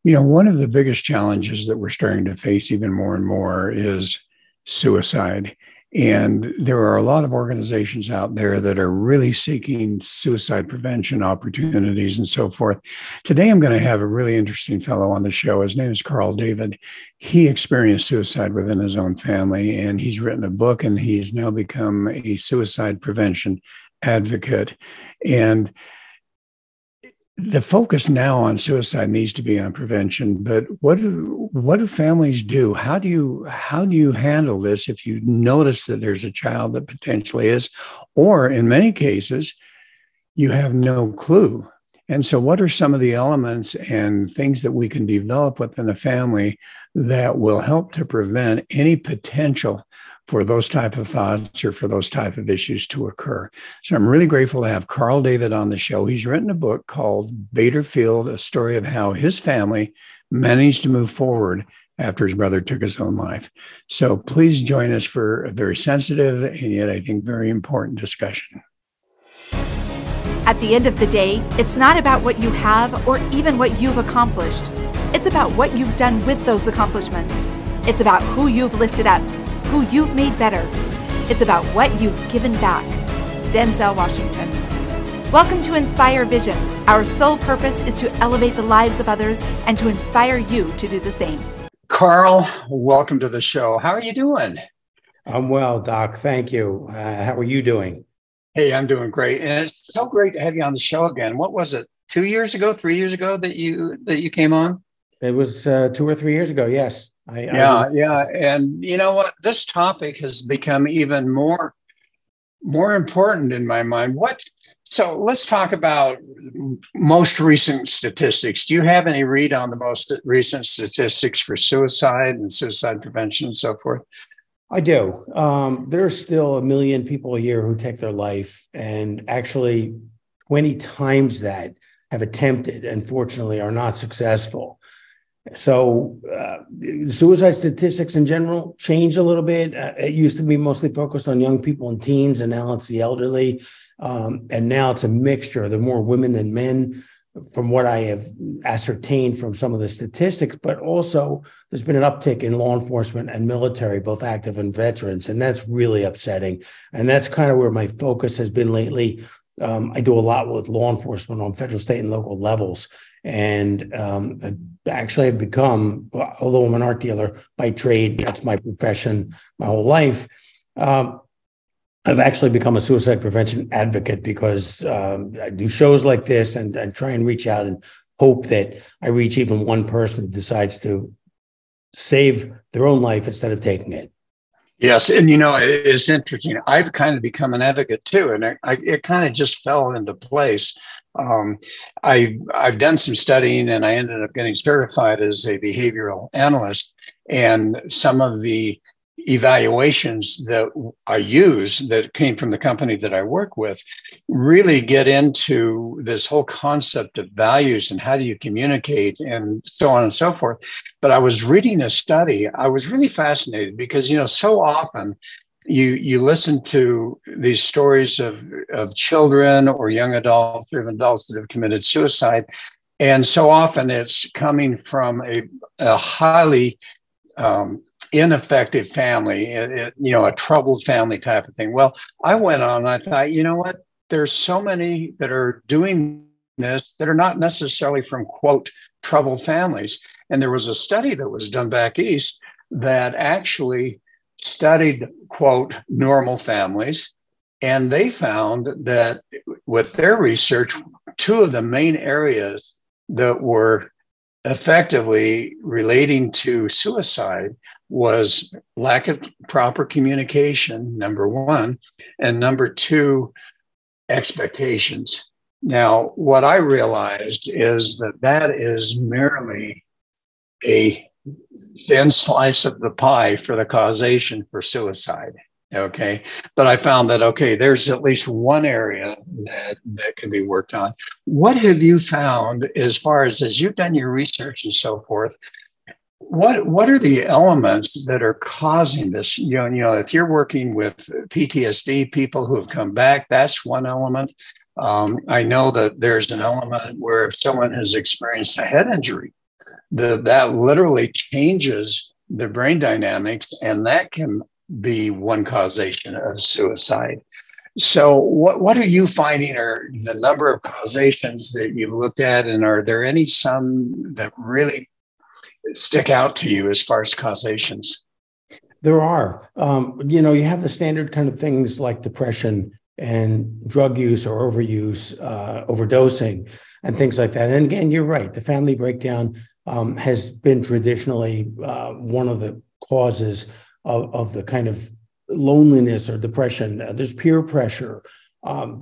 One of the biggest challenges that we're starting to face even more and more is suicide. And there are a lot of organizations out there that are really seeking suicide prevention opportunities and so forth. Today, I'm going to have a really interesting fellow on the show. His name is Carl David. He experienced suicide within his own family, and he's written a book, and he's now become a suicide prevention advocate. And the focus now on suicide needs to be on prevention, but what do families do? How do you handle this if you notice that there's a child that potentially is, or in many cases, you have no clue? And so what are some of the elements and things that we can develop within a family that will help to prevent any potential for those type of thoughts or for those type of issues to occur? So I'm really grateful to have Carl David on the show. He's written a book called Bader Field, a story of how his family managed to move forward after his brother took his own life. So please join us for a very sensitive and yet I think very important discussion. At the end of the day, it's not about what you have or even what you've accomplished. It's about what you've done with those accomplishments. It's about who you've lifted up, who you've made better. It's about what you've given back. Denzel Washington. Welcome to Inspire Vision. Our sole purpose is to elevate the lives of others and to inspire you to do the same. Carl, welcome to the show. How are you doing? I'm well, Doc. Thank you. How are you doing? Hey, I'm doing great. And it's so great to have you on the show again. What was it, 2 years ago, 3 years ago that you came on? It was 2 or 3 years ago, yes. Yeah. And you know what? This topic has become even more important in my mind. So let's talk about most recent statistics. Do you have any read on the most recent statistics for suicide and suicide prevention and so forth? I do. There's still 1 million people a year who take their life, and actually 20 times that have attempted and fortunately are not successful. So suicide statistics in general change a little bit. It used to be mostly focused on young people and teens, and now it's the elderly. And now it's a mixture. There are more women than men, from what I have ascertained from some of the statistics, but also there's been an uptick in law enforcement and military, both active and veterans, and that's really upsetting. And that's kind of where my focus has been lately. I do a lot with law enforcement on federal, state, and local levels. And actually have become, although I'm an art dealer by trade, that's my profession my whole life, I've actually become a suicide prevention advocate because I do shows like this and try and reach out and hope that I reach even one person who decides to save their own life instead of taking it. Yes. And, it's interesting. I've kind of become an advocate too. And it kind of just fell into place. I've done some studying and I ended up getting certified as a behavioral analyst. And some of the evaluations that I use that came from the company that I work with really get into this whole concept of values and how do you communicate and so on and so forth. But I was reading a study. I was really fascinated because, so often you listen to these stories of children or young adults or even adults that have committed suicide. And so often it's coming from a highly ineffective family, a troubled family type of thing. Well, I went on and I thought, you know what? There's so many that are doing this that are not necessarily from, quote, troubled families. And there was a study that was done back east that actually studied, quote, normal families. And they found that with their research, two of the main areas that were effectively relating to suicide was lack of proper communication, number one, and number two, expectations. Now, what I realized is that is merely a thin slice of the pie for the causation for suicide. Okay. But I found that, there's at least one area that can be worked on. What have you found as you've done your research and so forth? What are the elements that are causing this? If you're working with PTSD, people who have come back, that's one element. I know that there's an element where if someone has experienced a head injury, that literally changes the brain dynamics, and that can be one causation of suicide. So, what are you finding are the number of causations that you've looked at, and are there any some that really stick out to you as far as causations? There are. You have the standard kind of things like depression and drug use or overuse, overdosing, and things like that. And again, you're right. The family breakdown has been traditionally one of the causes of the kind of loneliness or depression. There's peer pressure.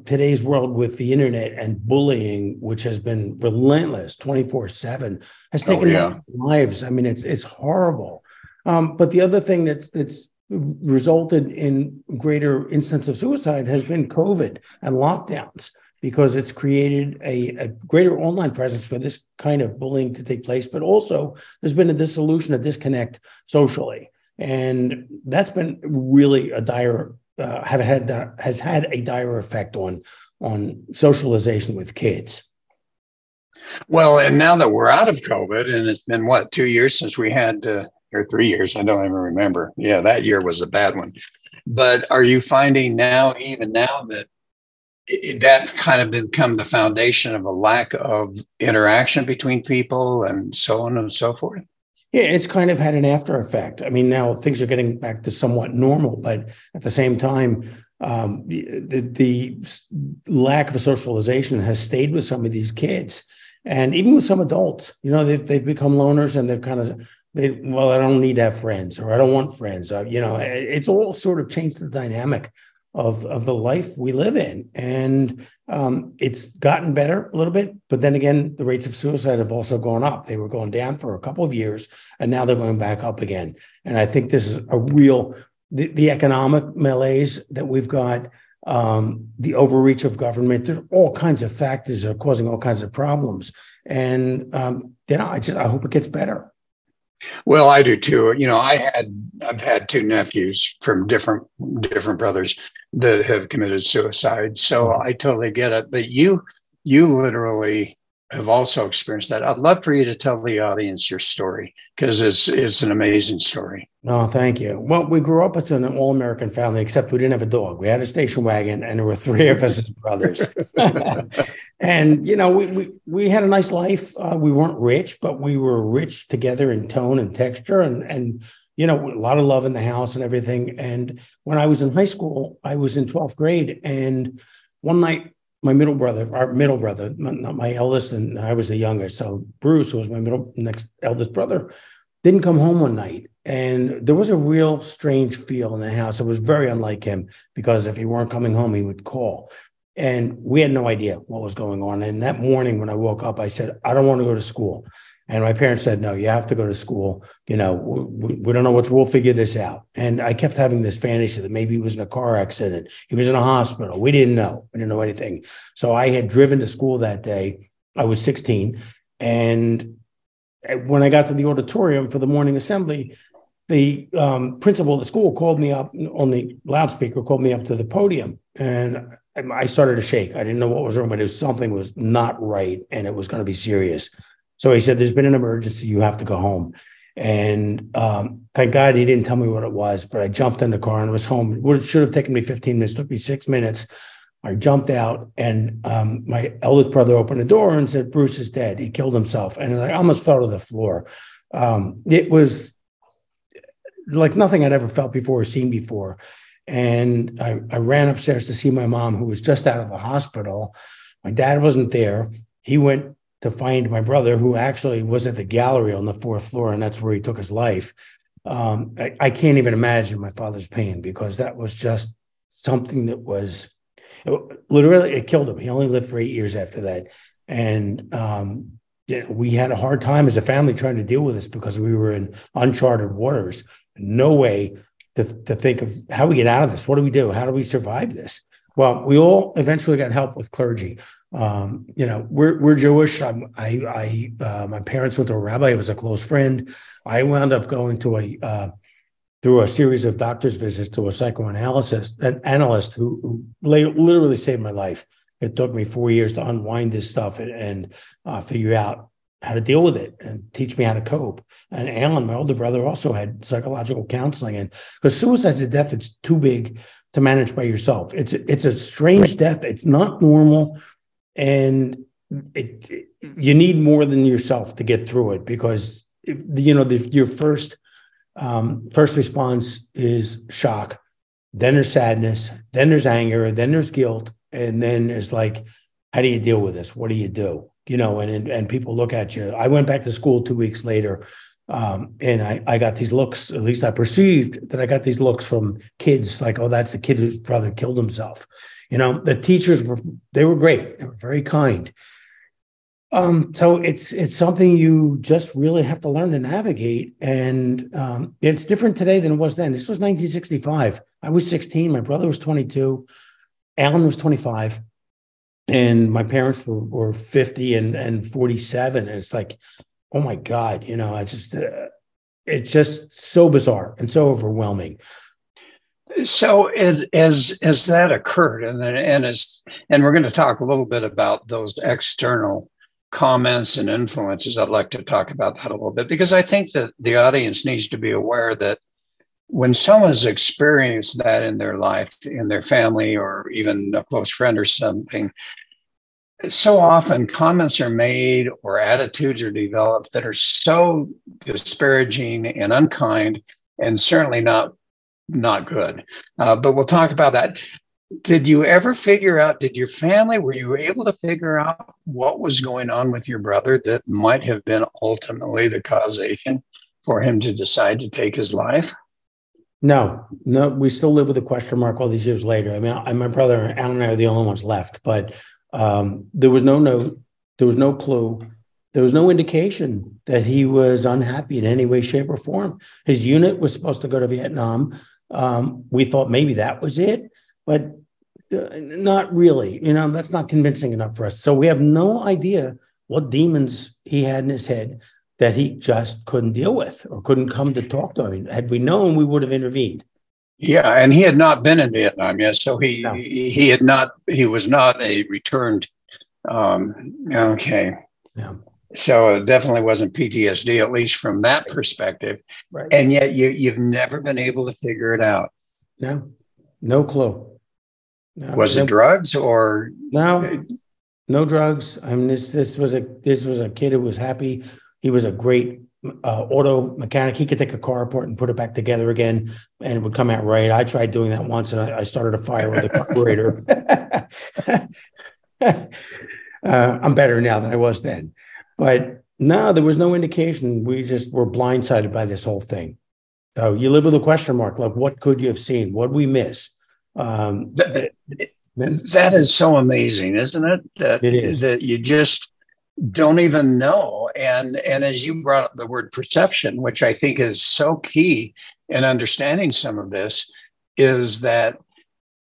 Today's world with the internet and bullying, which has been relentless 24/7, has taken lives. I mean, it's horrible. But the other thing that's resulted in greater instance of suicide has been COVID and lockdowns, because it's created a greater online presence for this kind of bullying to take place. But also there's been a dissolution, a disconnect socially. And that's been really a dire, has had a dire effect on socialization with kids. Well, and now that we're out of COVID, and it's been 2 years since we had, or 3 years, I don't even remember. Yeah, that year was a bad one. But are you finding now, even now, that that's kind of become the foundation of a lack of interaction between people and so on and so forth? Yeah, it's kind of had an after effect. I mean, now things are getting back to somewhat normal, but at the same time, the lack of socialization has stayed with some of these kids, and even with some adults. They've become loners, and they've kind of, I don't need to have friends, or I don't want friends. It's all sort of changed the dynamic of the life we live in. And it's gotten better a little bit, but then again, the rates of suicide have also gone up. They were going down for a couple of years, and now they're going back up again. And I think this is a real, the economic malaise that we've got, the overreach of government. There's all kinds of factors that are causing all kinds of problems. And, I hope it gets better. Well, I do too. I've had two nephews from different brothers that have committed suicide. So I totally get it. But you literally have also experienced that. I'd love for you to tell the audience your story, because it's an amazing story. Oh, thank you. Well, we grew up as an all-American family, except we didn't have a dog. We had a station wagon, and there were three of us as brothers. And, we had a nice life. We weren't rich, but we were rich together in tone and texture, and a lot of love in the house and everything. And when I was in high school, I was in 12th grade. And one night, our middle brother, not my eldest, and I was the youngest. So Bruce, who was my next eldest brother, didn't come home one night. And there was a real strange feel in the house. It was very unlike him, because if he weren't coming home, he would call. And we had no idea what was going on. And that morning when I woke up, I said, I don't want to go to school. And my parents said, no, you have to go to school. We don't know we'll figure this out. And I kept having this fantasy that maybe he was in a car accident. He was in a hospital. We didn't know. We didn't know anything. So I had driven to school that day. I was 16. And when I got to the auditorium for the morning assembly, the principal of the school called me up on the loudspeaker, called me up to the podium. And I started to shake. I didn't know what was wrong, but something was not right, and it was going to be serious. So he said, there's been an emergency. You have to go home. And thank God he didn't tell me what it was, but I jumped in the car and was home. It should have taken me 15 minutes. It took me 6 minutes. I jumped out, and my eldest brother opened the door and said, Bruce is dead. He killed himself. And I almost fell to the floor. It was like nothing I'd ever felt before or seen before. And I ran upstairs to see my mom, who was just out of the hospital. My dad wasn't there. He went to find my brother, who actually was at the gallery on the 4th floor, and that's where he took his life. I can't even imagine my father's pain, because that was just something that was literally, it killed him. He only lived for 8 years after that. And we had a hard time as a family trying to deal with this, because we were in uncharted waters. No way to think of how we get out of this. What do we do? How do we survive this? Well, we all eventually got help with clergy. We're Jewish. My parents went to a rabbi. He was a close friend. I wound up going to through a series of doctor's visits to a psychoanalyst who literally saved my life. It took me 4 years to unwind this stuff and figure out how to deal with it and teach me how to cope. And Alan, my older brother, also had psychological counseling. And because suicide's a death, it's too big to manage by yourself. It's a strange death. It's not normal. And you need more than yourself to get through it, because your first response is shock, then there's sadness, then there's anger, then there's guilt, and then it's like, how do you deal with this? What do you do? And people look at you. I went back to school 2 weeks later, and I got these looks, at least I perceived that I got these looks from kids like, oh, that's the kid whose brother killed himself. The teachers they were great. They were very kind. So it's something you just really have to learn to navigate. And it's different today than it was then. This was 1965. I was 16. My brother was 22. Alan was 25. And my parents were 50 and 47. And it's like, oh my God, it's just so bizarre and so overwhelming. So as that occurred, and we're going to talk a little bit about those external comments and influences. I'd like to talk about that a little bit, because I think that the audience needs to be aware that when someone's experienced that in their life, in their family, or even a close friend or something, so often comments are made or attitudes are developed that are so disparaging and unkind, and certainly not good. But we'll talk about that. Did you ever figure out, were you able to figure out what was going on with your brother that might have been ultimately the causation for him to decide to take his life? No, we still live with a question mark all these years later. I mean, my brother, Alan, and I are the only ones left, but there was no note, there was no clue, there was no indication that he was unhappy in any way, shape, or form. His unit was supposed to go to Vietnam. We thought maybe that was it, but not really. That's not convincing enough for us. So we have no idea what demons he had in his head that he just couldn't deal with or couldn't come to talk to him. Had we known, we would have intervened. Yeah, and he had not been in Vietnam yet, so he was not a returned. Okay. Yeah. So it definitely wasn't PTSD, at least from that perspective. Right. And yet you've never been able to figure it out. No clue. No, was it drugs or no drugs? I mean, this was a kid who was happy. He was a great auto mechanic. He could take a car apart and put it back together again, and it would come out right. I tried doing that once, and I started a fire with the carburetor. I'm better now than I was then. But no, there was no indication. We just were blindsided by this whole thing. So you live with a question mark. Like, what could you have seen? What did we miss? That is so amazing, isn't it? It is. That you just don't even know. And as you brought up the word perception, which I think is so key in understanding some of this, is that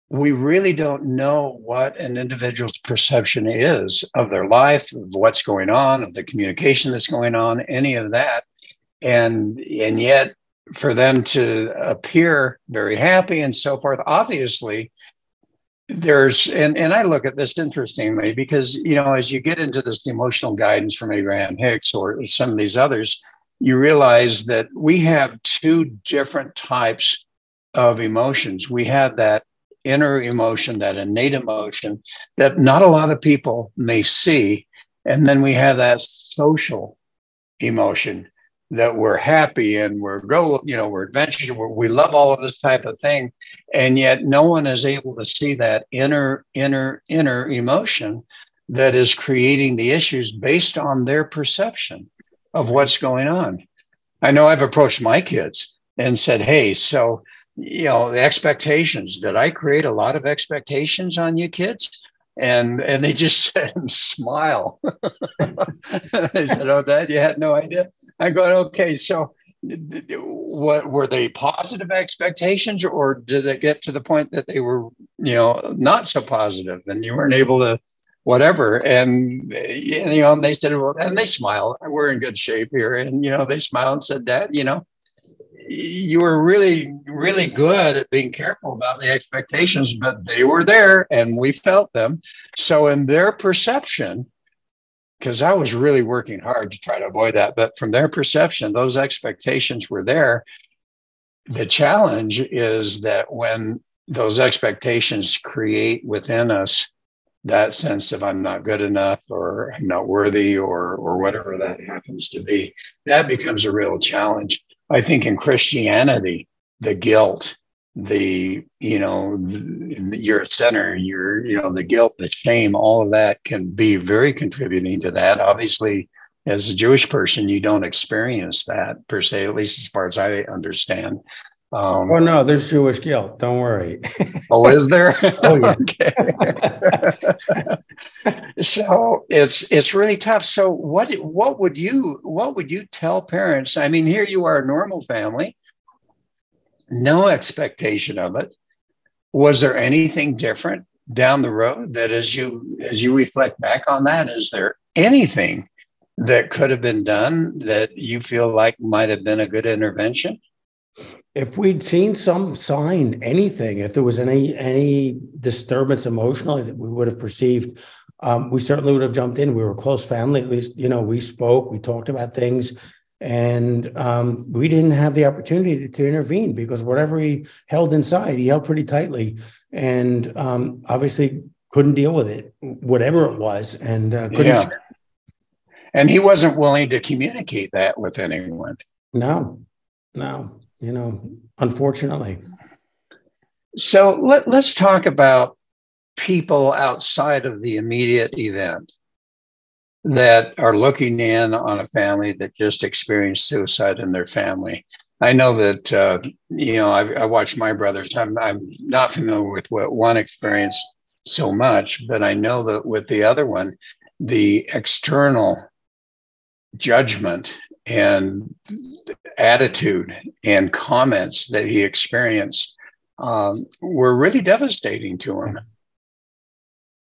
we really don't know what an individual's perception is of their life, of what's going on, of the communication that's going on, any of that. And yet for them to appear very happy and so forth, obviously there's, and I look at this interestingly because, as you get into this emotional guidance from Abraham Hicks or some of these others, you realize that we have two different types of emotions. We have that inner emotion, that innate emotion that not a lot of people may see. And then we have that social emotion that we're happy and we're adventurous, we love all of this type of thing. And yet no one is able to see that inner emotion that is creating the issues based on their perception of what's going on. I know I've approached my kids and said, hey, so the expectations, did I create a lot of expectations on you kids? And they just said and smile. They said, oh, Dad, you had no idea. I go, okay, so what were they positive expectations, or did it get to the point that they were, not so positive and you weren't able to whatever? And, they said, well, and they smiled, we're in good shape here. And, they smiled and said, Dad, you were really, really good at being careful about the expectations, but they were there and we felt them. So in their perception, because I was really working hard to try to avoid that. But from their perception, those expectations were there. The challenge is that when those expectations create within us that sense of I'm not good enough or I'm not worthy or whatever that happens to be, that becomes a real challenge. I think in Christianity, the guilt, you're a sinner, the guilt, the shame, all of that can be very contributing to that. Obviously, as a Jewish person, you don't experience that per se, at least as far as I understand. Oh no, there's Jewish guilt. Don't worry. Oh, is there? Oh yeah. Okay. So it's really tough. So what would you tell parents? I mean, here you are, a normal family, no expectation of it. Was there anything different down the road that as you reflect back on that, is there anything that could have been done that you feel like might have been a good intervention? If we'd seen some sign, anything, if there was any disturbance emotionally that we would have perceived, we certainly would have jumped in. We were a close family, at least, we spoke, we talked about things, and we didn't have the opportunity to intervene because whatever he held inside, he held pretty tightly, and obviously couldn't deal with it, whatever it was, and couldn't. Yeah. And he wasn't willing to communicate that with anyone. No. Unfortunately. So let's talk about people outside of the immediate event that are looking in on a family that just experienced suicide in their family. I know that, I watched my brothers. I'm not familiar with what one experienced so much, but I know that with the other one, the external judgment and attitude and comments that he experienced were really devastating to him.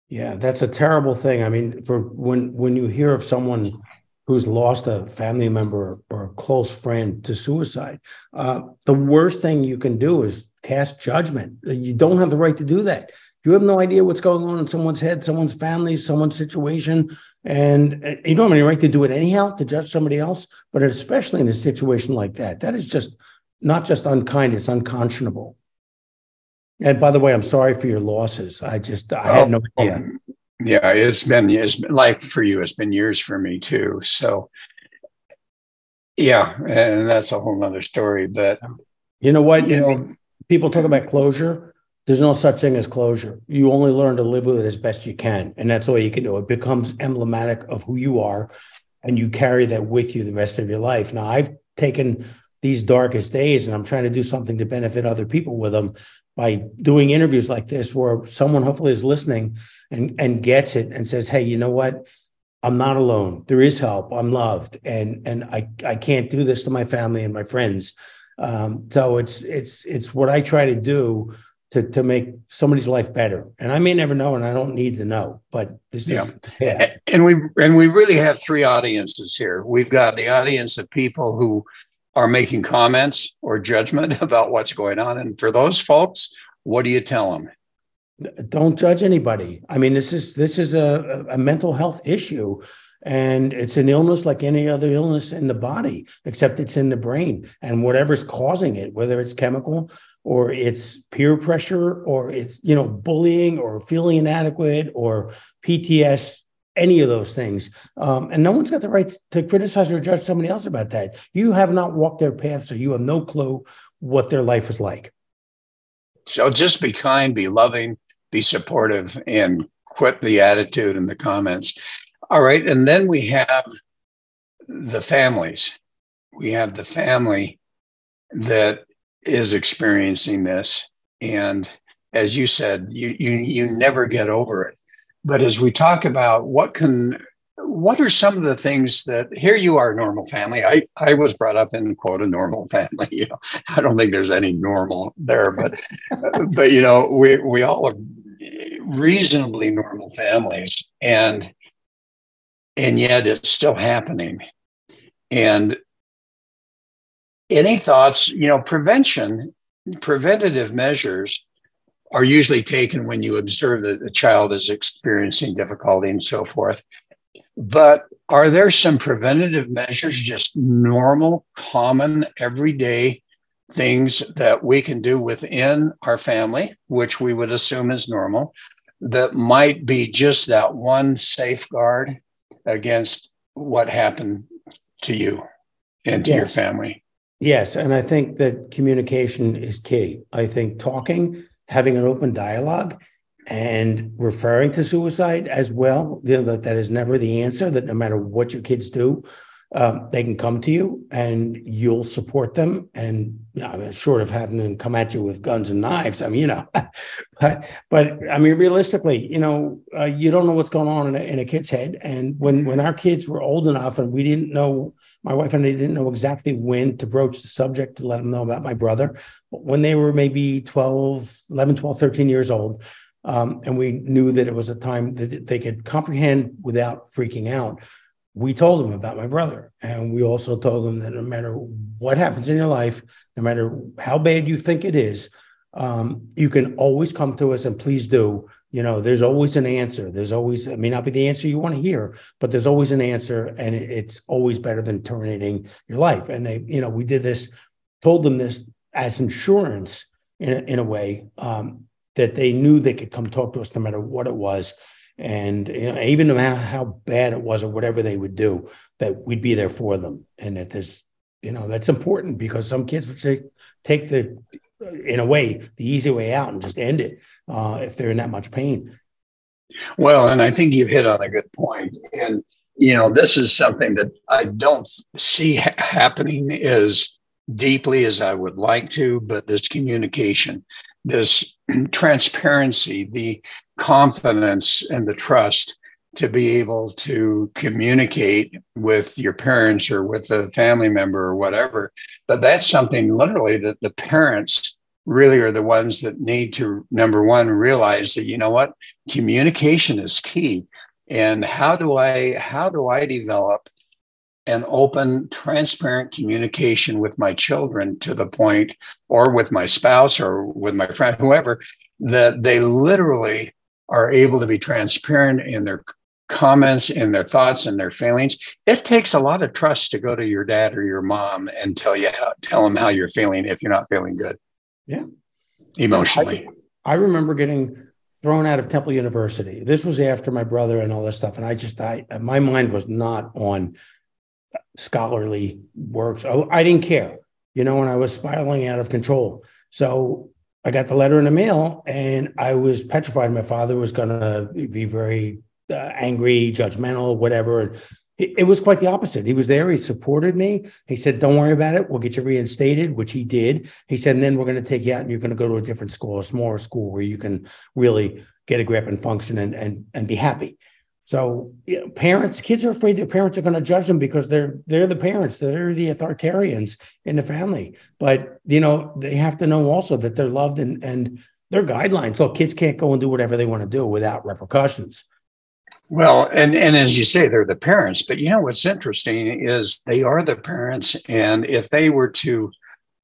Yeah, that's a terrible thing. I mean, for when you hear of someone who's lost a family member or a close friend to suicide, the worst thing you can do is cast judgment. You don't have the right to do that. You have no idea what's going on in someone's head, someone's family, someone's situation. And you don't have any right to do it anyhow, to judge somebody else, but especially in a situation like that. That is just not just unkind, it's unconscionable. And by the way, I'm sorry for your losses. I had no idea. Yeah, it's been like for you, it's been years for me too. So yeah, and that's a whole nother story. But you know what? People talk about closure. There's no such thing as closure. You only learn to live with it as best you can. And that's all you can do. It becomes emblematic of who you are, and you carry that with you the rest of your life. Now, I've taken these darkest days and I'm trying to do something to benefit other people with them by doing interviews like this, where someone hopefully is listening and gets it and says, hey, you know what? I'm not alone. There is help. I'm loved. And I can't do this to my family and my friends. So it's what I try to do to make somebody's life better. And I may never know, and I don't need to know, but this is. Yeah. And we really have three audiences here. We've got the audience of people who are making comments or judgment about what's going on. And for those folks, what do you tell them? Don't judge anybody. I mean, this is a mental health issue, and it's an illness like any other illness in the body, except it's in the brain. And whatever's causing it, whether it's chemical or it's peer pressure or it's, bullying or feeling inadequate or PTS, any of those things. And no one's got the right to criticize or judge somebody else about that. You have not walked their path, so you have no clue what their life is like. So just be kind, be loving, be supportive, and quit the attitude and the comments. All right. And then we have the families. We have the family that is experiencing this. And as you said, you never get over it. But as we talk about what are some of the things that, here you are, a normal family. I was brought up in, quote, a normal family. I don't think there's any normal there, but we all are reasonably normal families, and yet it's still happening. And any thoughts, preventative measures are usually taken when you observe that the child is experiencing difficulty and so forth. But are there some preventative measures, just normal, common, everyday things that we can do within our family, which we would assume is normal, that might be just that one safeguard against what happened to you and to your family? Yes. And I think that communication is key. I think talking, having an open dialogue, and referring to suicide as well, that is never the answer, that no matter what your kids do, they can come to you and you'll support them. And short of having them come at you with guns and knives, but I mean, realistically, you don't know what's going on in a kid's head. And when our kids were old enough and we didn't know, my wife and I didn't know exactly when to broach the subject to let them know about my brother, but when they were maybe 11, 12, 13 years old, and we knew that it was a time that they could comprehend without freaking out, we told them about my brother. And we also told them that no matter what happens in your life, no matter how bad you think it is, you can always come to us, and please do. There's always an answer. There's always, it may not be the answer you want to hear, but there's always an answer, and it's always better than terminating your life. And they, we did this, told them this as insurance in a way, that they knew they could come talk to us no matter what it was. And even no matter how bad it was or whatever they would do, that we'd be there for them. And that there's, that's important, because some kids would take in a way, the easy way out and just end it if they're in that much pain. Well, and I think you've hit on a good point. And, this is something that I don't see happening as deeply as I would like to, but this communication, this transparency, the confidence and the trust to be able to communicate with your parents or with a family member or whatever. But that's something literally that the parents really are the ones that need to, number one, realize that, communication is key. And how do I develop an open, transparent communication with my children to the point, or with my spouse or with my friend, whoever, that they literally are able to be transparent in their comments, in their thoughts and their feelings. It takes a lot of trust to go to your dad or your mom and tell them how you're feeling if you're not feeling good. Yeah. Emotionally. I remember getting thrown out of Temple University. This was after my brother and all this stuff. And my mind was not on scholarly works. I didn't care, and I was spiraling out of control. So I got the letter in the mail and I was petrified. My father was going to be very angry, judgmental, whatever. And it was quite the opposite. He was there. He supported me. He said, don't worry about it. We'll get you reinstated, which he did. He said, and then we're going to take you out and you're going to go to a different school, a smaller school where you can really get a grip and function and be happy. So kids are afraid their parents are going to judge them because they're the parents, they're the authoritarians in the family. But, they have to know also that they're loved and their guidelines. Look, kids can't go and do whatever they want to do without repercussions. Well, and as you say, they're the parents. But what's interesting is they are the parents. And if they were to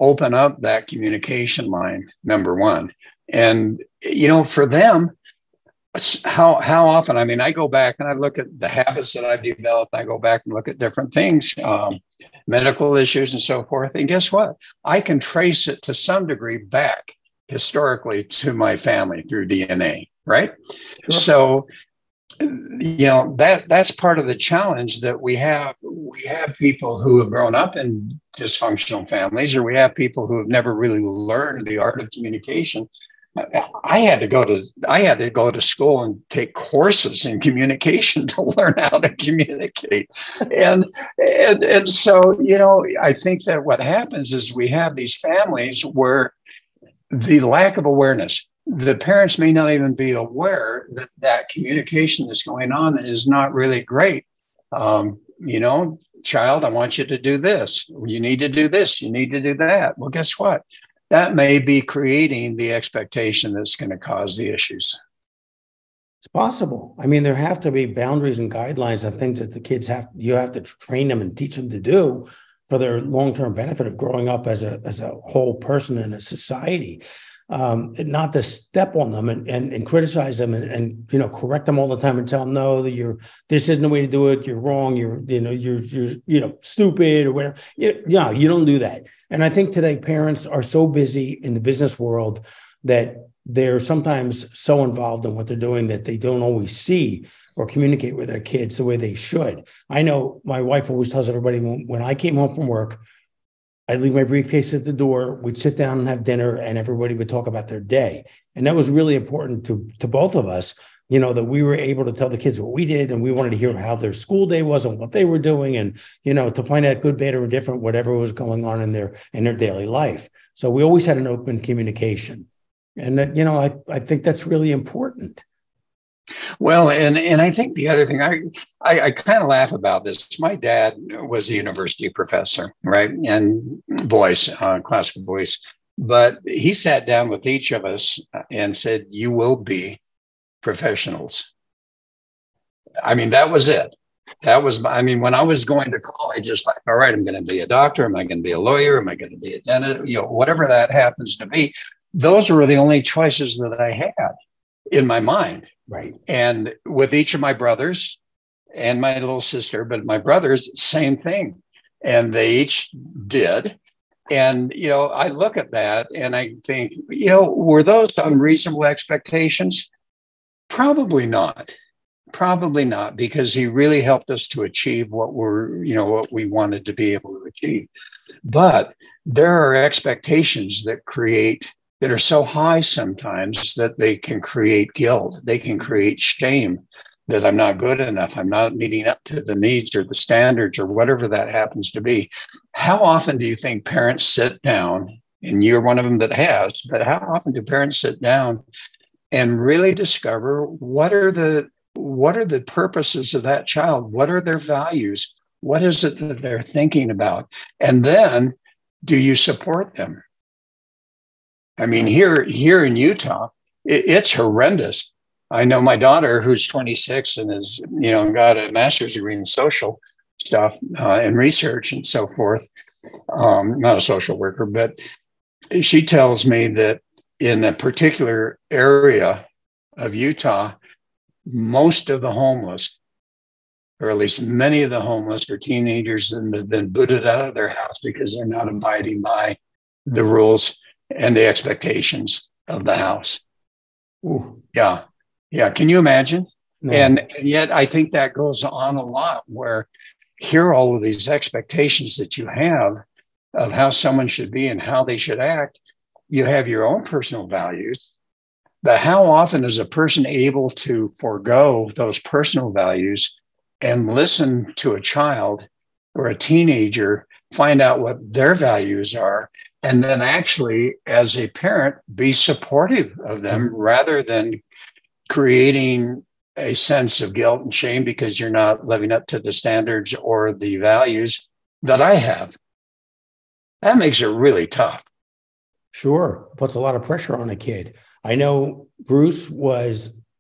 open up that communication line, number one, and, for them, how often, I go back and I look at the habits that I've developed. I go back and look at different things, medical issues and so forth. And guess what? I can trace it to some degree back historically to my family through DNA, right? Sure. So, that's part of the challenge that we have. We have people who have grown up in dysfunctional families, or we have people who have never really learned the art of communication. I had to go to school and take courses in communication to learn how to communicate. And so, I think that what happens is we have these families where the lack of awareness, the parents may not even be aware that communication that's going on is not really great. Child, I want you to do this. You need to do this. You need to do that. Well, guess what? That may be creating the expectation that's going to cause the issues. It's possible. There have to be boundaries and guidelines and things that the kids you have to train them and teach them to do for their long-term benefit of growing up as a whole person in a society. not to step on them and criticize them and correct them all the time and tell them, no, that this isn't the way to do it. You're wrong. You're stupid or whatever. You don't do that. And I think today parents are so busy in the business world that they're sometimes so involved in what they're doing that they don't always see or communicate with their kids the way they should. I know my wife always tells everybody when I came home from work, I'd leave my briefcase at the door. We'd sit down and have dinner, and everybody would talk about their day. And that was really important to both of us, that we were able to tell the kids what we did, and we wanted to hear how their school day was and what they were doing, and to find out good, bad, or indifferent, whatever was going on in their daily life. So we always had an open communication, and that I think that's really important. Well, and I think the other thing, I kind of laugh about this. My dad was a university professor, right? And voice, classical voice. But he sat down with each of us and said, you will be professionals. I mean, that was it. When I was going to college, just like, all right, I'm going to be a doctor. Am I going to be a lawyer? Am I going to be a dentist? Whatever that happens to be. Those were the only choices that I had in my mind. Right. And with each of my brothers and my little sister, but my brothers, same thing. And they each did. And, I look at that and I think, were those unreasonable expectations? Probably not. Probably not, because he really helped us to achieve what we wanted to be able to achieve. But there are expectations that are so high sometimes that they can create guilt. They can create shame that I'm not good enough. I'm not meeting up to the needs or the standards or whatever that happens to be. How often do you think parents sit down, and you're one of them that has, but how often do parents sit down and really discover what are the purposes of that child? What are their values? What is it that they're thinking about? And then do you support them? I mean, here in Utah, it's horrendous. I know my daughter, who's 26 and has, got a master's degree in social stuff and research and so forth. Not a social worker, but she tells me that in a particular area of Utah, most of the homeless, or at least many of the homeless, are teenagers and have been booted out of their house because they're not abiding by the rules and the expectations of the house. Ooh. Yeah. Can you imagine? No. And yet I think that goes on a lot, where here are all of these expectations that you have of how someone should be and how they should act. You have your own personal values, but how often is a person able to forego those personal values and listen to a child or a teenager, find out what their values are, and then actually, as a parent, be supportive of them rather than creating a sense of guilt and shame because you're not living up to the standards or the values that I have? That makes it really tough. Sure. Puts a lot of pressure on a kid. I know Bruce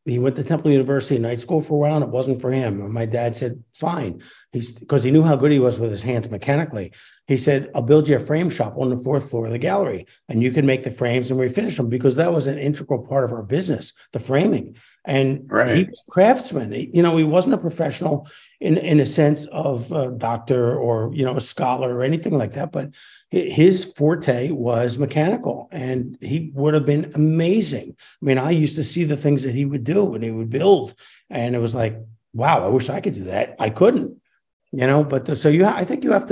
he went to Temple University night school for a while, and it wasn't for him. And my dad said, fine. Because he knew how good he was with his hands mechanically. He said, I'll build you a frame shop on the 4th floor of the gallery, and you can make the frames and refinish them, because that was an integral part of our business, the framing. And right. He was a craftsman. He wasn't a professional in a sense of a doctor or, a scholar or anything like that. But his forte was mechanical, and he would have been amazing. I mean, I used to see the things that he would do and he would build, and it was like, wow, I wish I could do that. I couldn't, but I think you have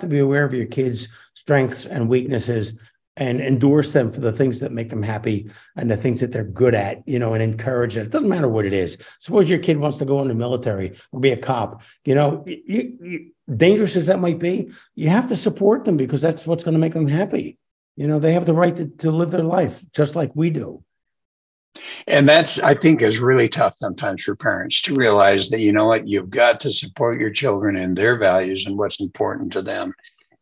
to be aware of your kids' strengths and weaknesses and endorse them for the things that make them happy and the things that they're good at, and encourage it. It doesn't matter what it is. Suppose your kid wants to go in the military or be a cop, dangerous as that might be, you have to support them, because that's what's going to make them happy. They have the right to live their life just like we do. And that's, I think, is really tough sometimes for parents to realize that, you've got to support your children and their values and what's important to them.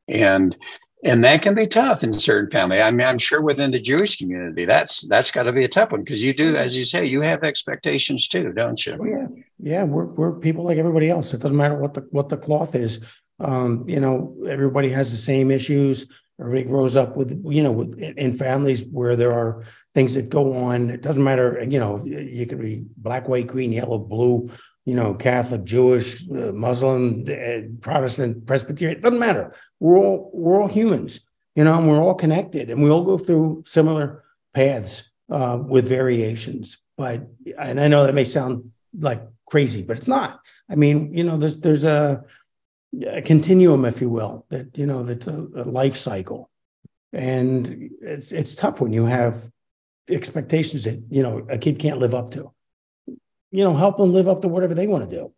And that can be tough in certain families. I mean, I'm sure within the Jewish community, that's got to be a tough one, because you do, as you say, you have expectations too, don't you? Oh, yeah. Yeah. We're people like everybody else. It doesn't matter what the cloth is. Everybody has the same issues. Everybody grows up with, in families where there are things that go on. It doesn't matter, you could be black, white, green, yellow, blue, Catholic, Jewish, Muslim, Protestant, Presbyterian. It doesn't matter. We're all humans, and we're all connected, and we all go through similar paths with variations. And I know that may sound like crazy, but it's not. I mean, there's a continuum, if you will, that's a life cycle. And it's tough when you have expectations that, a kid can't live up to. Help them live up to whatever they want to do.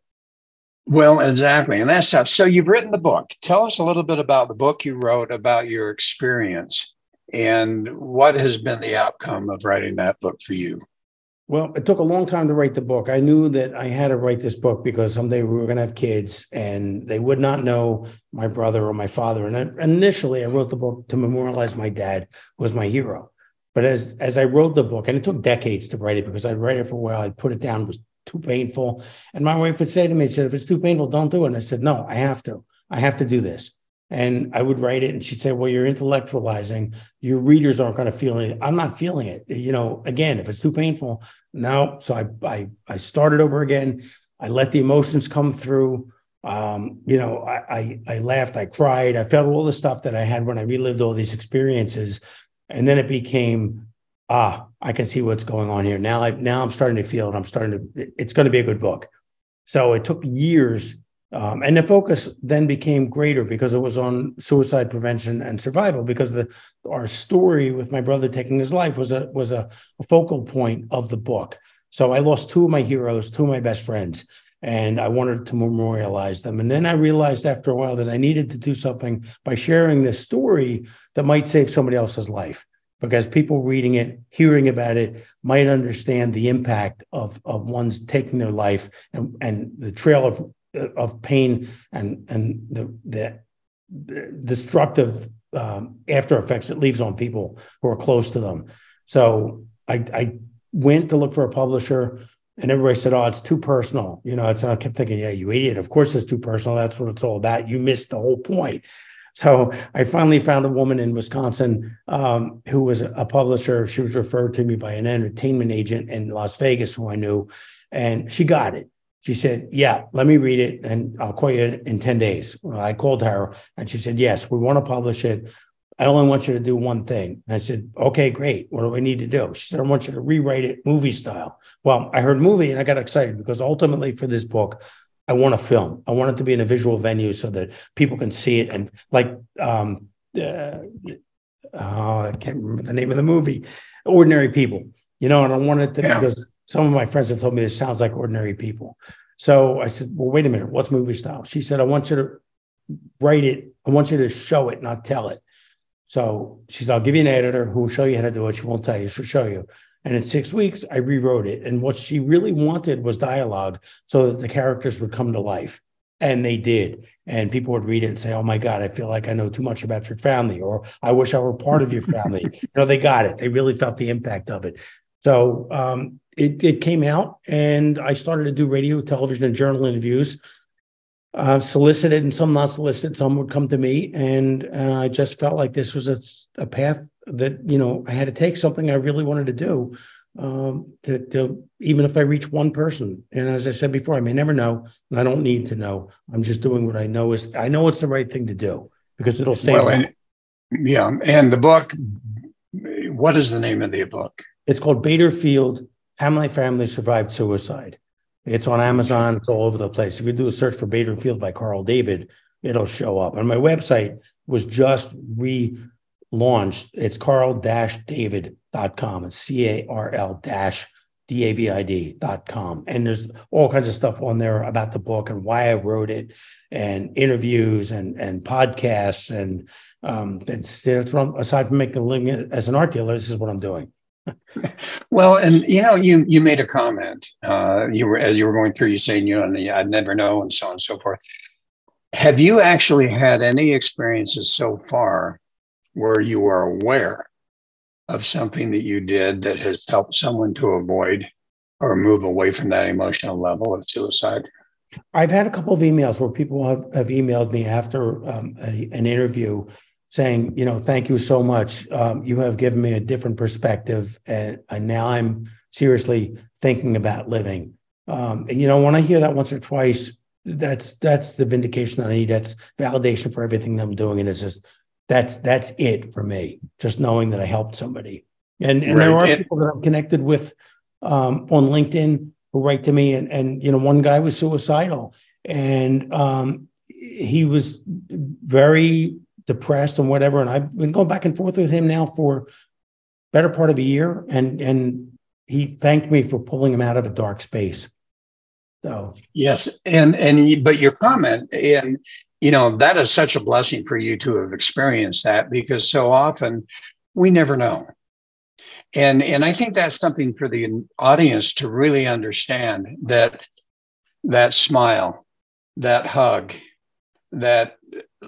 Well, exactly. And that's tough. So you've written the book. Tell us a little bit about the book you wrote, about your experience, and what has been the outcome of writing that book for you. Well, it took a long time to write the book. I knew that I had to write this book because someday we were going to have kids and they would not know my brother or my father. And initially, I wrote the book to memorialize my dad, who was my hero. But as I wrote the book, and it took decades to write it because I'd write it for a while, I'd put it down, it was too painful. And my wife would say to me, if it's too painful, don't do it. And I said, no, I have to do this. And I would write it, and she'd say, well, you're intellectualizing. Your readers aren't going to feel it. I'm not feeling it. Again, if it's too painful, no. So I started over again. I let the emotions come through. I laughed, I cried. I felt all the stuff that I had when I relived all these experiences. And then it became, I can see what's going on here. Now I'm starting to feel it. It's going to be a good book. So it took years. And the focus then became greater because it was on suicide prevention and survival, because our story with my brother taking his life was a focal point of the book. So I lost two of my heroes, two of my best friends, and I wanted to memorialize them. And then I realized after a while that I needed to do something by sharing this story that might save somebody else's life, because people reading it, hearing about it, might understand the impact of one's taking their life and the trail of pain and the destructive after effects it leaves on people who are close to them. So I went to look for a publisher, and everybody said, oh, it's too personal. I kept thinking, yeah, you idiot. Of course it's too personal. That's what it's all about. You missed the whole point. So I finally found a woman in Wisconsin who was a publisher. She was referred to me by an entertainment agent in Las Vegas who I knew, and she got it. She said, yeah, let me read it, and I'll call you in 10 days. Well, I called her, and she said, yes, we want to publish it. I only want you to do one thing. And I said, okay, great. What do I need to do? She said, I want you to rewrite it movie style. Well, I heard movie, and I got excited because ultimately for this book, I want a film. I want it to be in a visual venue so that people can see it. And like, I can't remember the name of the movie, Ordinary People, and I wanted to, because some of my friends have told me this sounds like Ordinary People. So I said, well, wait a minute, what's movie style? She said, I want you to write it. I want you to show it, not tell it. So she said, I'll give you an editor who will show you how to do it. She won't tell you, she'll show you. And in 6 weeks, I rewrote it. And what she really wanted was dialogue so that the characters would come to life. And they did. And people would read it and say, oh my God, I feel like I know too much about your family, or I wish I were part of your family. They got it. They really felt the impact of it. So it came out, and I started to do radio, television, and journal interviews, solicited and some not solicited. Some would come to me, and I just felt like this was a path that, I had to take, something I really wanted to do, to even if I reach one person. And as I said before, I may never know, and I don't need to know. I'm just doing what I know it's the right thing to do, because it'll save lives. And the book, what is the name of the book? It's called Bader Field, How My Family Survived Suicide. It's on Amazon. It's all over the place. If you do a search for Bader Field by Carl David, it'll show up. And my website was just relaunched. It's carl-david.com. It's carl-david.com. And there's all kinds of stuff on there about the book and why I wrote it, and interviews and podcasts. And that's aside from making a living as an art dealer, this is what I'm doing. Well, and you made a comment. As you were going through, you saying I'd never know, and so on and so forth. Have you actually had any experiences so far where you are aware of something that you did that has helped someone to avoid or move away from that emotional level of suicide? I've had a couple of emails where people have emailed me after an interview, saying, thank you so much. You have given me a different perspective, and now I'm seriously thinking about living. When I hear that once or twice, that's the vindication that I need. That's validation for everything that I'm doing, and it's just that's it for me. Just knowing that I helped somebody, and right. There are people that I'm connected with on LinkedIn who write to me, and one guy was suicidal, and he was very depressed and whatever. And I've been going back and forth with him now for better part of a year. And he thanked me for pulling him out of a dark space. So yes. But your comment, and that is such a blessing for you to have experienced that, because so often we never know. And I think that's something for the audience to really understand, that smile, that hug, that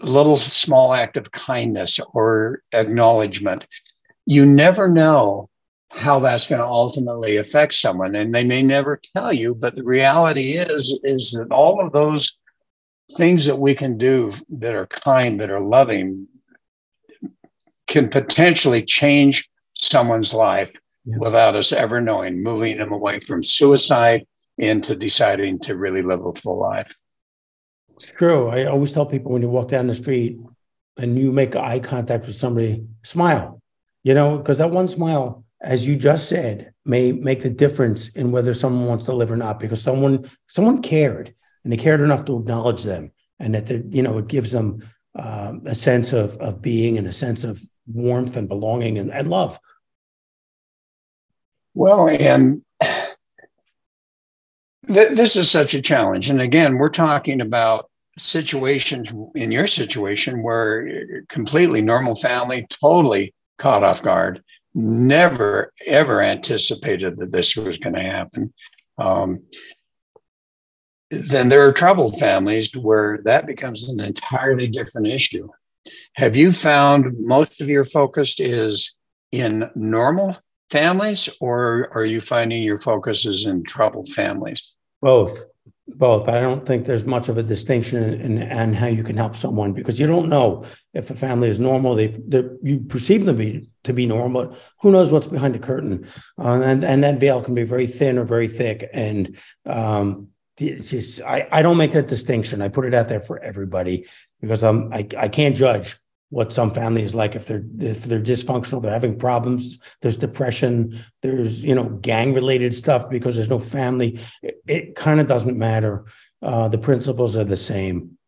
little small act of kindness or acknowledgement. You never know how that's going to ultimately affect someone, and they may never tell you, but the reality is that all of those things that we can do that are kind, that are loving, can potentially change someone's life without us ever knowing, moving them away from suicide into deciding to really live a full life. It's true. I always tell people, when you walk down the street and you make eye contact with somebody, smile, because that one smile, as you just said, may make the difference in whether someone wants to live or not, because someone cared, and they cared enough to acknowledge them, and that it gives them a sense of being and a sense of warmth and belonging and love. Well, and this is such a challenge. And again, we're talking about situations, in your situation, where completely normal family, totally caught off guard, never, ever anticipated that this was going to happen. Then there are troubled families where that becomes an entirely different issue. Have you found most of your focus is in normal families, or are you finding your focus is in troubled families? Both. I don't think there's much of a distinction in how you can help someone, because you don't know if the family is normal. You perceive them to be normal, but who knows what's behind the curtain? And that veil can be very thin or very thick. And I don't make that distinction. I put it out there for everybody, because I can't judge what some family is like. If they're dysfunctional, they're having problems, there's depression, there's gang related stuff, because there's no family. It kind of doesn't matter. The principles are the same.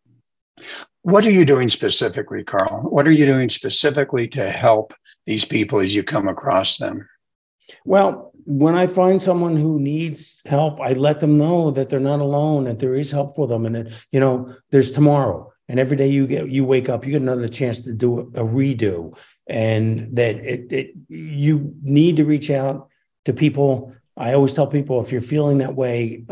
What are you doing specifically, Carl? What are you doing specifically to help these people as you come across them? Well, when I find someone who needs help, I let them know that they're not alone, that there is help for them, and that, there's tomorrow. And every day you wake up, you get another chance to do a redo, and that you need to reach out to people. I always tell people, if you're feeling that way,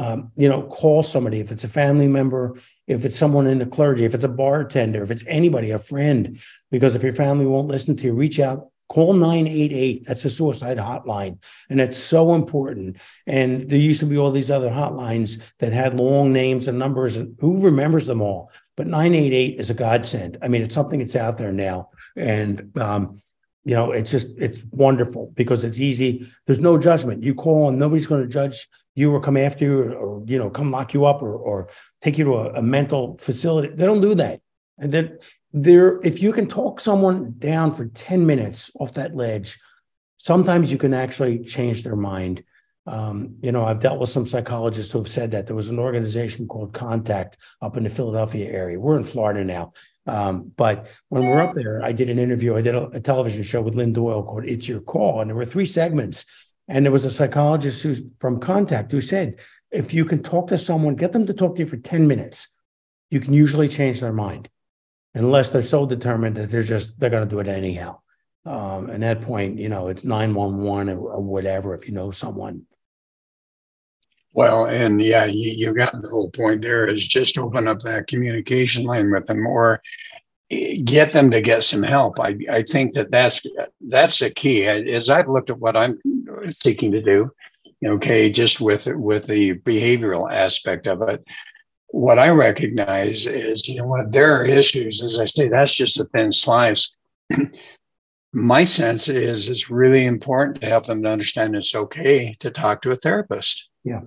call somebody. If it's a family member, if it's someone in the clergy, if it's a bartender, if it's anybody, a friend, because if your family won't listen to you, reach out. Call 988. That's a suicide hotline. And it's so important. And there used to be all these other hotlines that had long names and numbers, and who remembers them all? But 988 is a godsend. I mean, it's something that's out there now. And, it's wonderful, because it's easy. There's no judgment. You call and nobody's going to judge you or come after you or come lock you up or take you to a mental facility. They don't do that. And then if you can talk someone down for 10 minutes off that ledge, sometimes you can actually change their mind. I've dealt with some psychologists who have said that. There was an organization called Contact up in the Philadelphia area. We're in Florida now. But when we're up there, I did an interview. I did a television show with Lynn Doyle called It's Your Call. And there were 3 segments. And there was a psychologist who's from Contact who said, if you can talk to someone, get them to talk to you for 10 minutes, you can usually change their mind, unless they're so determined that they're going to do it anyhow. At that point, it's 911 or whatever, if you know someone. Well, and yeah, you got the whole point there, is just open up that communication line with them, or get them to get some help. I think that's a key. As I've looked at what I'm seeking to do, just with the behavioral aspect of it, what I recognize is, there are issues, as I say, that's just a thin slice. My sense is it's really important to help them to understand it's okay to talk to a therapist. Yeah.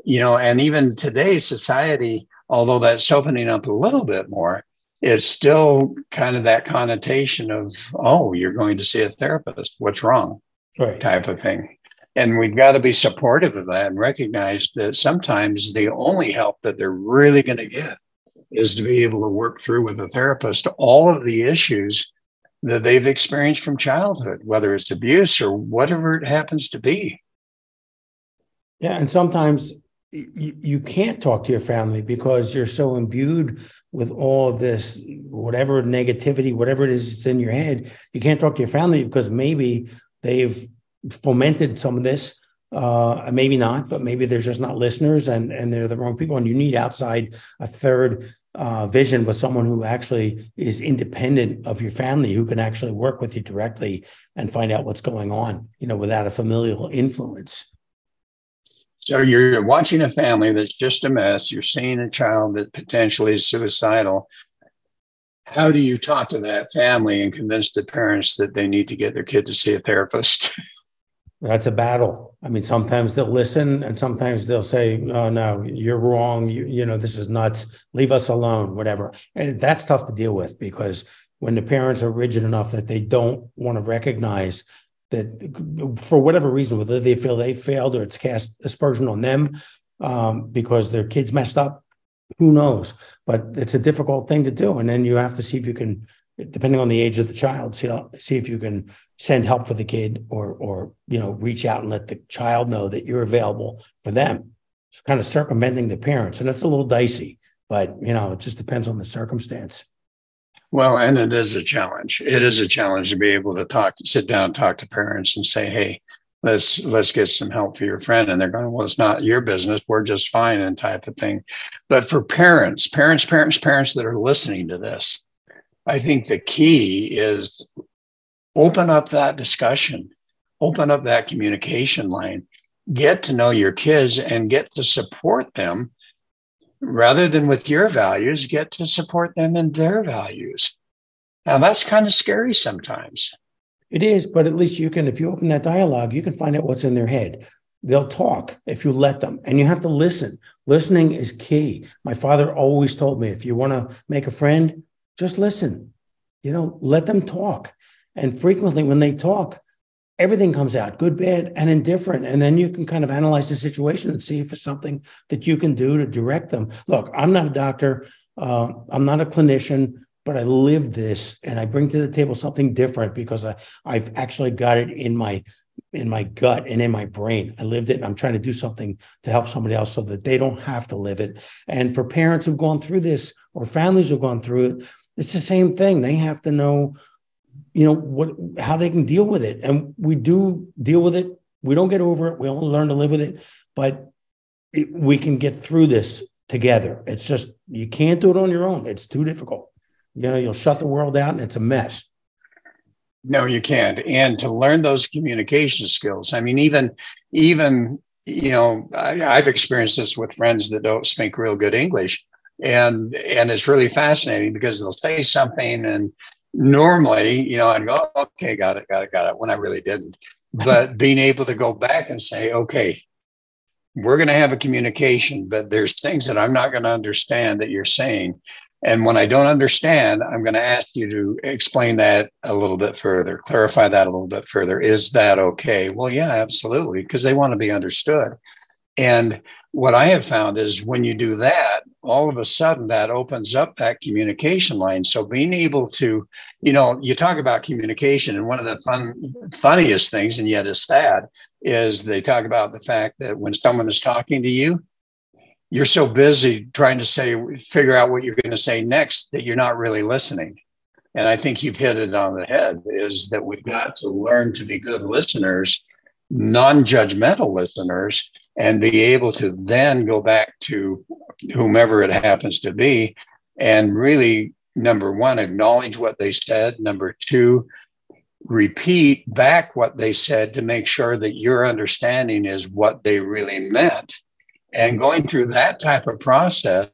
And even today's society, although that's opening up a little bit more, it's still kind of that connotation of, oh, you're going to see a therapist. What's wrong? Right. Type of thing. And we've got to be supportive of that and recognize that sometimes the only help that they're really going to get is to be able to work through with a therapist all of the issues that they've experienced from childhood, whether it's abuse or whatever it happens to be. Yeah. And sometimes you can't talk to your family because you're so imbued with all of this, whatever negativity, whatever it is that's in your head. You can't talk to your family because maybe they've fomented some of this, maybe not, but maybe they're just not listeners and they're the wrong people. And you need outside a third vision with someone who actually is independent of your family, who can actually work with you directly and find out what's going on, without a familial influence. So you're watching a family that's just a mess. You're seeing a child that potentially is suicidal. How do you talk to that family and convince the parents that they need to get their kid to see a therapist? That's a battle. I mean, sometimes they'll listen and sometimes they'll say, oh, no, you're wrong. This is nuts. Leave us alone, whatever. And that's tough to deal with because when the parents are rigid enough that they don't want to recognize that for whatever reason, whether they feel they failed or it's cast aspersion on them because their kids messed up, who knows? But it's a difficult thing to do. And then you have to see if you can, depending on the age of the child, see if you can send help for the kid or reach out and let the child know that you're available for them. It's kind of circumventing the parents. And it's a little dicey, but, it just depends on the circumstance. Well, and it is a challenge. It is a challenge to be able to sit down and talk to parents and say, hey, let's get some help for your friend. And they're going, well, it's not your business. We're just fine, and type of thing. But for parents that are listening to this, I think the key is open up that discussion, open up that communication line, get to know your kids and get to support them rather than with your values, get to support them in their values. Now, that's kind of scary sometimes. It is, but at least you can, if you open that dialogue, you can find out what's in their head. They'll talk if you let them, and you have to listen. Listening is key. My father always told me, if you want to make a friend, just listen, let them talk. And frequently when they talk, everything comes out, good, bad, and indifferent. And then you can kind of analyze the situation and see if it's something that you can do to direct them. Look, I'm not a doctor. I'm not a clinician, but I live this and I bring to the table something different because I've actually got it in my gut and in my brain. I lived it and I'm trying to do something to help somebody else so that they don't have to live it. And for parents who've gone through this or families who've gone through it, it's the same thing. They have to know how they can deal with it. And we do deal with it. We don't get over it. We only learn to live with it, but we can get through this together. It's just, you can't do it on your own. It's too difficult. You'll shut the world out and it's a mess. No, you can't. And to learn those communication skills, I mean, even I've experienced this with friends that don't speak real good English. And it's really fascinating because they'll say something and normally, I'd go, okay, got it, when I really didn't. But being able to go back and say, okay, we're going to have a communication, but there's things that I'm not going to understand that you're saying. And when I don't understand, I'm going to ask you to explain that a little bit further, clarify that a little bit further. Is that okay? Well, yeah, absolutely, because they want to be understood. And what I have found is when you do that, all of a sudden that opens up that communication line. So being able to, you talk about communication, and one of the funniest things, and yet is sad, is they talk about the fact that when someone is talking to you, you're so busy trying to figure out what you're going to say next that you're not really listening. And I think you've hit it on the head, is that we've got to learn to be good listeners, non-judgmental listeners, and be able to then go back to whomever it happens to be and really, number one, acknowledge what they said. Number two, repeat back what they said to make sure that your understanding is what they really meant. And going through that type of process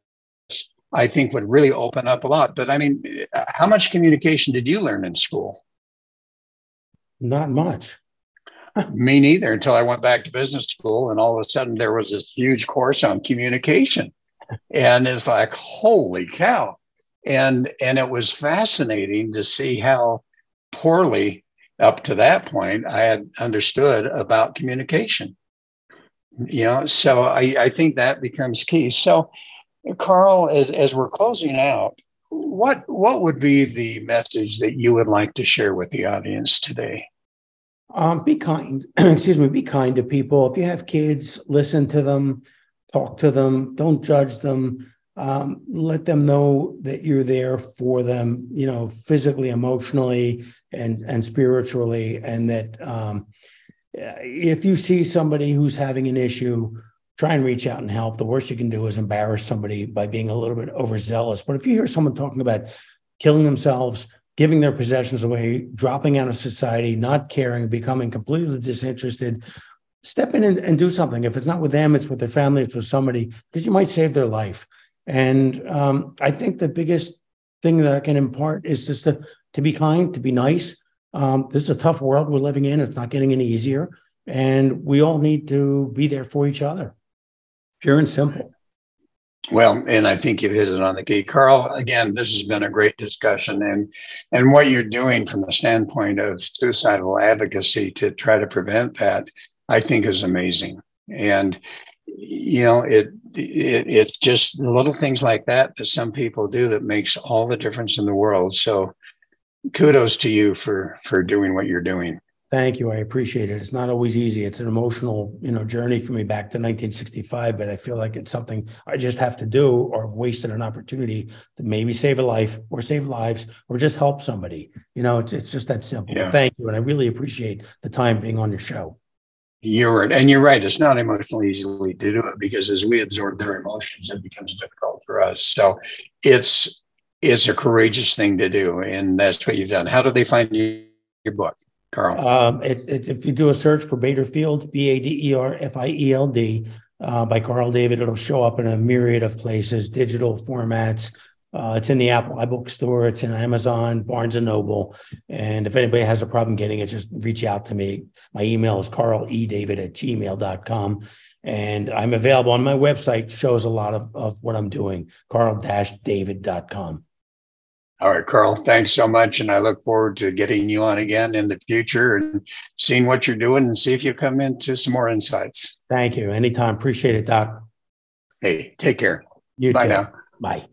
I think would really open up a lot. But I mean, how much communication did you learn in school? Not much. Me neither, until I went back to business school, and all of a sudden there was this huge course on communication. And it's like, holy cow. And it was fascinating to see how poorly up to that point I had understood about communication. So I think that becomes key. So Carl, as we're closing out, what would be the message that you would like to share with the audience today? Be kind, excuse me, be kind to people. If you have kids, listen to them, talk to them, don't judge them. Let them know that you're there for them, physically, emotionally, and spiritually. And that if you see somebody who's having an issue, try and reach out and help. The worst you can do is embarrass somebody by being a little bit overzealous. But if you hear someone talking about killing themselves, giving their possessions away, dropping out of society, not caring, becoming completely disinterested, step in and do something. If it's not with them, it's with their family, it's with somebody, because you might save their life. And I think the biggest thing that I can impart is just to be kind, to be nice. This is a tough world we're living in. It's not getting any easier. And we all need to be there for each other. Pure and simple. Well, and I think you've hit it on the key. Carl, again, this has been a great discussion, and what you're doing from the standpoint of suicidal advocacy to try to prevent that, I think is amazing. And, it's just little things like that some people do that makes all the difference in the world. So kudos to you for doing what you're doing. Thank you. I appreciate it. It's not always easy. It's an emotional, journey for me back to 1965, but I feel like it's something I just have to do, or I've wasted an opportunity to maybe save a life or save lives or just help somebody. It's just that simple. Yeah. Thank you. And I really appreciate the time being on your show. You're right. It's not emotionally easily to do it, because as we absorb their emotions, it becomes difficult for us. So it's a courageous thing to do. And that's what you've done. How do they find your book, Carl? If you do a search for Baderfield, Baderfield, by Carl David, it'll show up in a myriad of places, digital formats. It's in the Apple iBookstore. It's in Amazon, Barnes & Noble. And if anybody has a problem getting it, just reach out to me. My email is carledavid@gmail.com. And I'm available on my website, shows a lot of what I'm doing, carl-david.com. All right, Carl, thanks so much. And I look forward to getting you on again in the future and seeing what you're doing and see if you come into some more insights. Thank you. Anytime. Appreciate it, Doc. Hey, take care. You Bye too. now. Bye.